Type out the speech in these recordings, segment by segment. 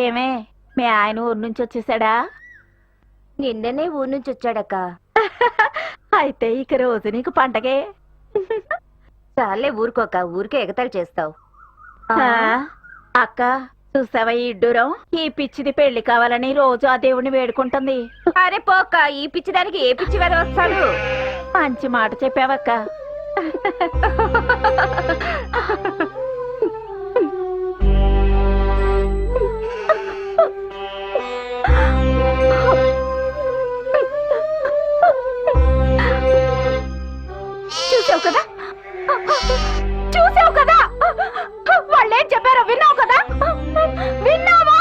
ఏమే మీ ఆయన ఊరు నుంచి వచ్చేసాడా? నిన్ననే ఊరు నుంచి వచ్చాడక్క. అయితే ఇక రోజు నీకు పండగే. చాలే ఊరుకోక, ఊరికే ఎగతాళి చేస్తావు. అక్క చూసావా ఈ ఇడ్డూరం? ఈ పిచ్చిది పెళ్లి కావాలని రోజు ఆ దేవుణ్ణి వేడుకుంటుంది. అరే పోక, ఈ పిచ్చిదానికి ఏ పిచ్చి వేద వస్తాడు? మంచి మాట చెప్పావక్క. చూసావు కదా, చూసావు కదా, వాళ్ళేం చెప్పారో విన్నావు కదా, విన్నావా?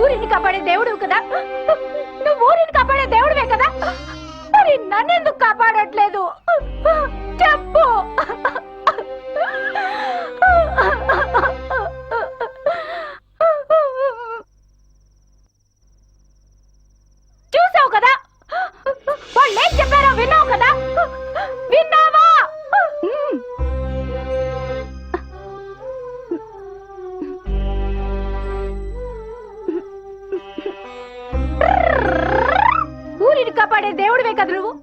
ఊరిని కాపాడే దేవుడు కదా నువ్వు, ఊరిని కాపాడే దేవుడివే కదా, మరి నన్నెందుకు కాపాడట్లేదు చెప్పు. చూసావు కదా, వాళ్ళేం చెప్పారో విన్నావు కదా, విన్నావా? ఊరిని కాపాడే దేవుడివే కదా నువ్వు,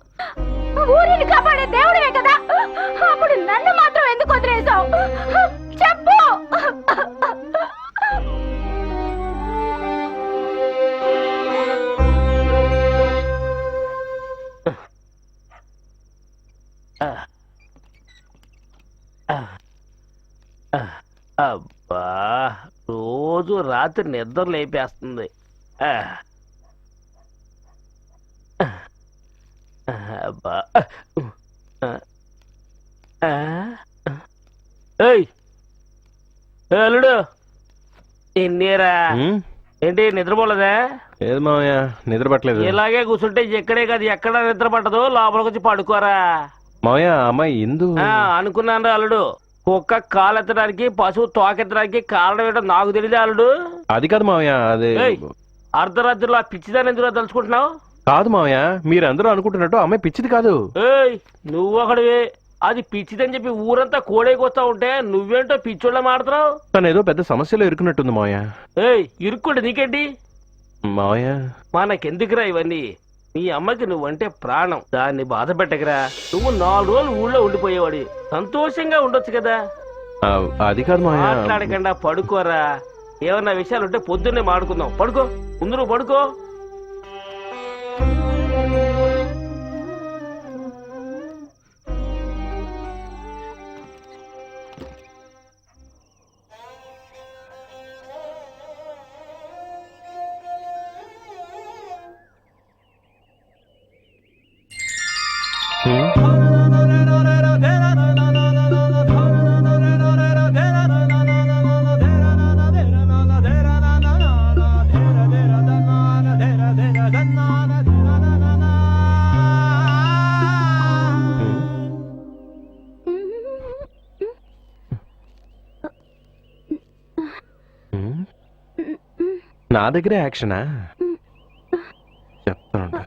ఊరిని కాపాడే దేవుడివే కదా, అప్పుడు నన్ను మాత్రం ఎందుకు వదిలేసావు చెప్పు. అబ్బా, రోజు రాత్రి నిద్ర లేపేస్తుంది. అబ్బా, అల్లుడు ఎన్నేరా? ఏంటి నిద్రపోలేదా? లేదు మామయ్య, నిద్ర పట్టలేదు. ఇలాగే కూర్చుంటే ఎక్కడే కాదు ఎక్కడ నిద్ర పట్టదు, లోపలికి వచ్చి పడుకోరా. మామయ్య అమ్మాయి ఇందు. అనుకున్నాను రా అల్లుడు, కుక్క కాలెత్తడానికి పశువు తోకెత్తడానికి కారణం ఏంటో నాకు తెలియదు అల్లుడు. అది కాదు మామయ్య, అదే అర్ధరాత్రిలో ఆ పిచ్చిదాన్ని ఎందుకు తలుచుకుంటున్నావు? కాదు మామయ్య, మీరందరూ అనుకుంటున్నట్టు అమ్మాయి పిచ్చిది కాదు. నువ్వు ఒకడివే, అది పిచ్చిదని చెప్పి ఊరంతా కోడేకొస్తా ఉంటే నువ్వేంటో పిచ్చోళ్ళ మాడుతున్నావు. తను ఏదో పెద్ద సమస్యలో ఇరుకున్నట్టుంది మామయ్య. ఇరుక్కోండి నీకేంటి మామయ్య? మనకెందుకురా ఇవన్నీ? నీ అమ్మకి నువ్వంటే ప్రాణం, దాన్ని బాధ పెట్టకరా. నువ్వు 4 రోజులు ఊళ్ళో ఉండిపోయేవాడి, సంతోషంగా ఉండొచ్చు కదా. అది కాదు మామయ్య. మాట్లాడకుండా పడుకోరా. ఏమన్నా విషయాలు ఉంటే పొద్దున్నే మాడుకుందాం. పడుకో, ముందు నువ్వు పడుకో. నా దగ్గరే యాక్షనా? చెప్తాను.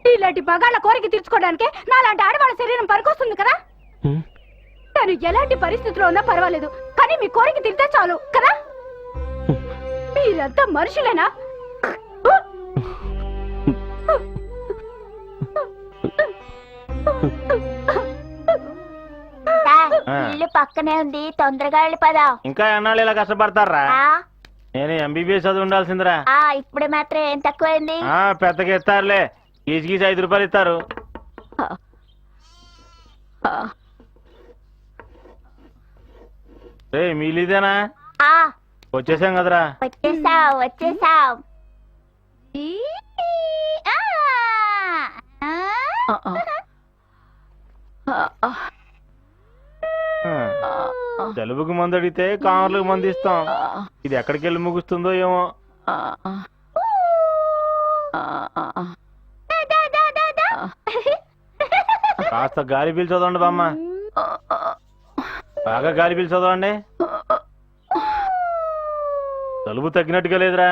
ఇలాంటి మగాళ్ళ కోరిక తీర్చుకోవడానికే నాలాంటి ఆడవాళ్ళ శరీరం పనికొస్తుంది కదా. తను ఎలాంటి పరిస్థితిలో ఉన్నా పర్వాలేదు, కానీ మీ కోరిక తీరితే చాలు కదా. మీరంతా మనుషులేనా? ఇల్లు పక్కనే ఉంది, తొందరగా వెళ్ళిపోదా. ఇంకా ఎన్నాళ్ళు ఇలా కష్టపడతారా? నేను ఎంబీబీఎస్ చదువు ఉండాల్సిందిరా. ఇప్పుడు మాత్రం ఏం తక్కువైంది? పెద్దగా ఇస్తారులే, గీసి 5 రూపాయలు ఇస్తారు. మీలిదేనా? వచ్చేసాం కదరా. వచ్చేసావ్. జలుబుకి మందు అడిగితే కామర్లకు మందు ఇస్తాం. ఇది ఎక్కడికి వెళ్ళి ముగుస్తుందో ఏమో. కాస్త గాలి పీల్చదండి బామ్మ, బాగా గాలి పీల్చదండి. జలుబు తగ్గినట్టుగా లేదురా.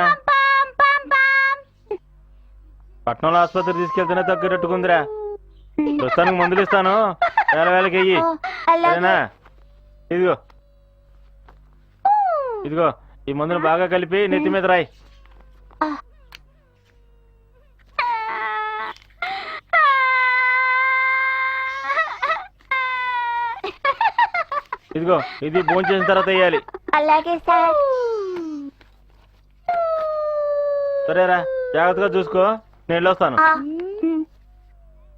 పట్నంలో ఆసుపత్రి తీసుకెళ్తేనే తగ్గట్టుకుందిరా. ప్రస్తుతానికి మందులు ఇస్తాను, వేళకి వెయ్యి. సరేనా? ఇదిగో ఇదిగో ఈ మందును బాగా కలిపి నెత్తి మీద రాయి. ఇదిగో ఇది భోంచేసిన తర్వాత వేయాలి. అలాగే సార్. సరేరా, జాగ్రత్తగా చూసుకో, నేను వెళ్ళొస్తాను.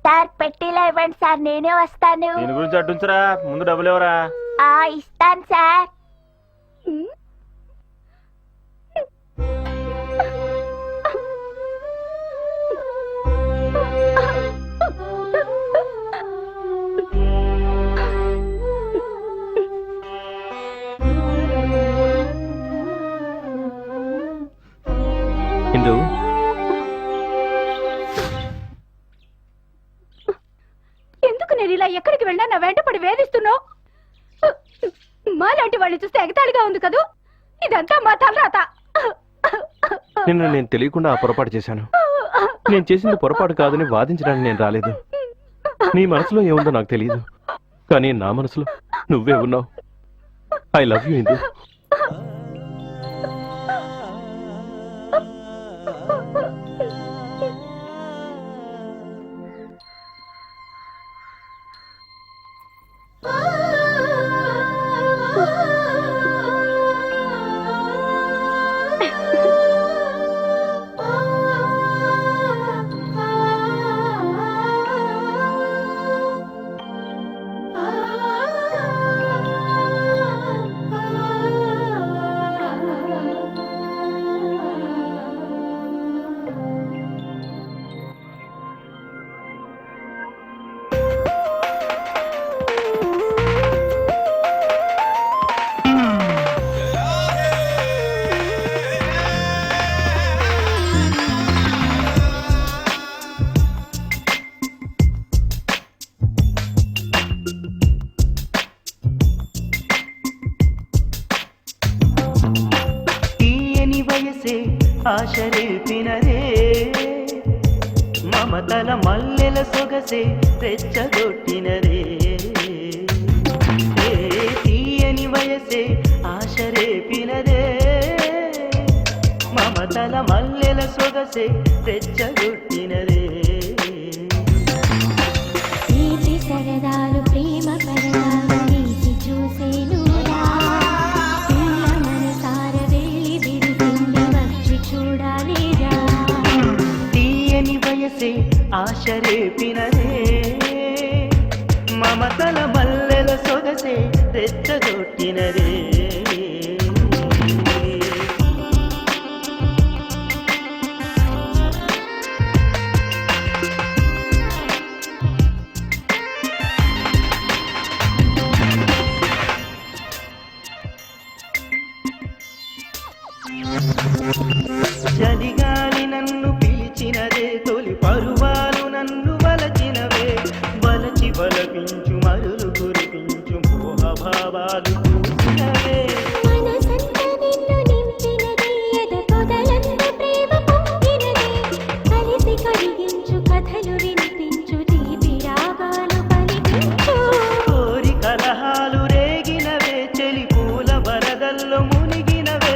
సార్ పెట్టిలా ఇవ్వండి సార్, నేనే వస్తాను. దీని గురించి అడ్డుంచరా, ముందు డబ్బులు ఎవరా? ఇస్తాను సార్. ఇందు, ఎందుకు నేను ఇలా ఎక్కడికి వెళ్ళినా నా వెంటపడి వేధిస్తున్నావు? మాలాంటి వాళ్ళు చూస్తే ఎగతాళిగా ఉంది కదూ. ఇదంతా మా తలరాత. నిన్ను నేను తెలియకుండా ఆ పొరపాటు చేశాను. నేను చేసింది పొరపాటు కాదని వాదించడానికి నేను రాలేదు. నీ మనసులో ఏముందో నాకు తెలియదు, కానీ నా మనసులో నువ్వే ఉన్నావు. ఐ లవ్ యూ ఇందు. ఆశరేపినదే మమతల మల్లెల సొగసే రెచ్చగొట్టినదే. తీయని వయసే ఆశరేపినదే మమతల మల్లెల సొగసే రెచ్చగొట్టినదే. సరదాలు ప్రేమ పరదాలు నీటి చూసేను ఆశరేపినదే మమతల మల్లెల సొగసే రెచ్చగొట్టినదే. చలిగాలి నన్ను పిలిచినదే, తొలి పరువాలు నన్ను వలచినవే. వలచి వలపించు మరులు కురిపించు మోహభావాలు పూసినవే. కోరి కలహాలు రేగినవే, చెలి పూల వరదల్లో మునిగినవే.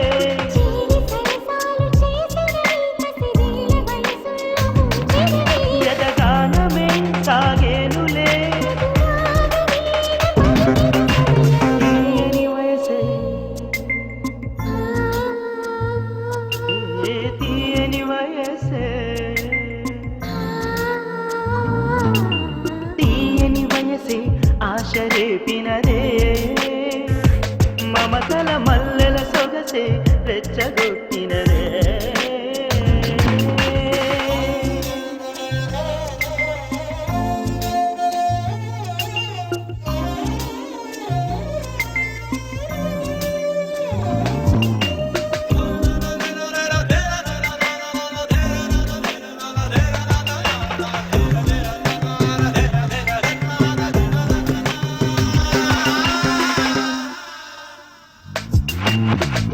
యదగానమే సాగేనులే తీయని వయసే, తీయని వయసే, తీయని వయసే ఆశరేపినదే మమతల మల్లెల సొగసే రెచ్చగొట్టినదే.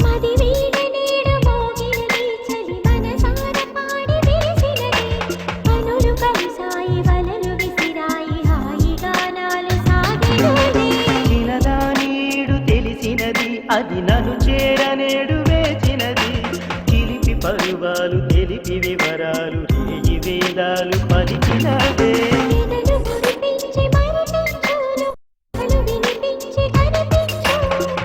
మది వీడ నీడ అది నన్ను చేరనేడు వేచినది చిలిపి పరువాలు తెలిపి వివరాలు రేయి వేదాలు పలికినదే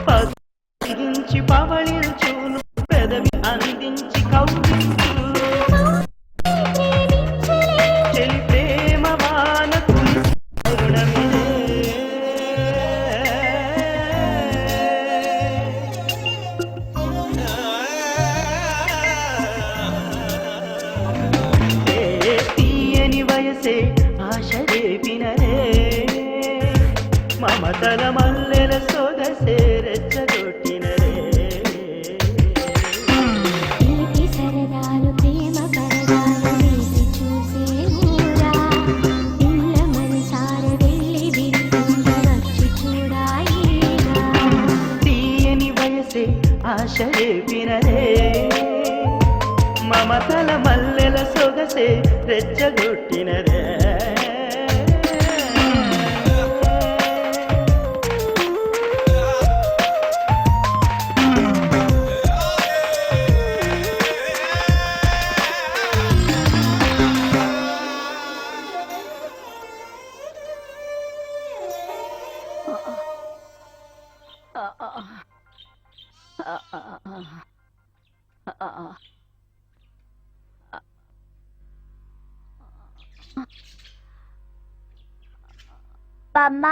పదించి పవళించును పెదవి అందించి కౌగించు చెలి ప్రేమ వాన కురిసి కరుణమిదే. తీయని వయసే ఆశ రేపినరే మమతల మల్లెల సొగసే రెచ్చగొట్టినరే నీటి సరదాలు ప్రేమ పరదాలు వేసి చూసేవురా పిల్ల మనసార వెళ్ళి విరిపింది వచ్చి చూడాయిరా తీయని వయసే ఆశ రేపినరే మమతల మల్లెల సొగసే రెచ్చగొట్టినరే అమ్మ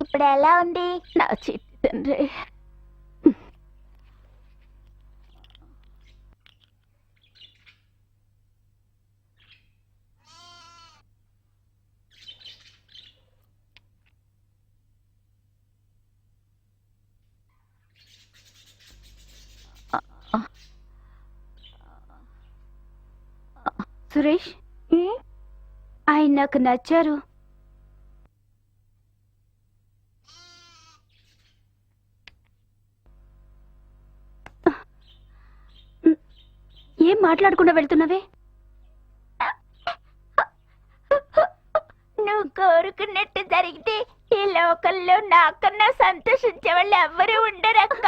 ఇప్పుడు ఎలా ఉంది? నా చిట్టి తండ్రి. సురేష్, ఆయన నాకు నచ్చారు. ఏం మాట్లాడకుండా వెళ్తున్నవే? నువ్వు కోరుకున్నట్టు జరిగితే ఈ లోకల్లో నాకన్నా సంతోషించే వాళ్ళు ఎవ్వరూ ఉండరక్క.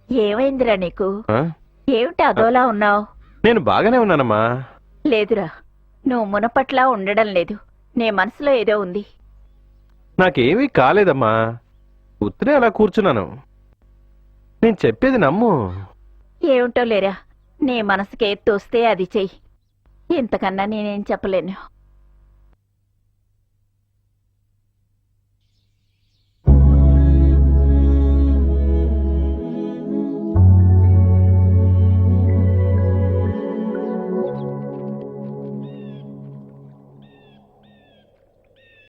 ఏమైందిరా నీకు? ఆ? ఏమిటి అదోలా ఉన్నావు? నేను బాగానే ఉన్నానమ్మా. లేదురా, నువ్వు మునపట్లా ఉండడం లేదు. నీ మనసులో ఏదో ఉంది. నాకేమీ కాలేదమ్మా, ఉత్తరే అలా కూర్చున్నాను. నేను చెప్పేది నమ్ము. ఏమిటో లేరా, నీ మనసుకి ఏది తోస్తే అది చెయ్యి. ఇంతకన్నా నేనేం చెప్పలేను.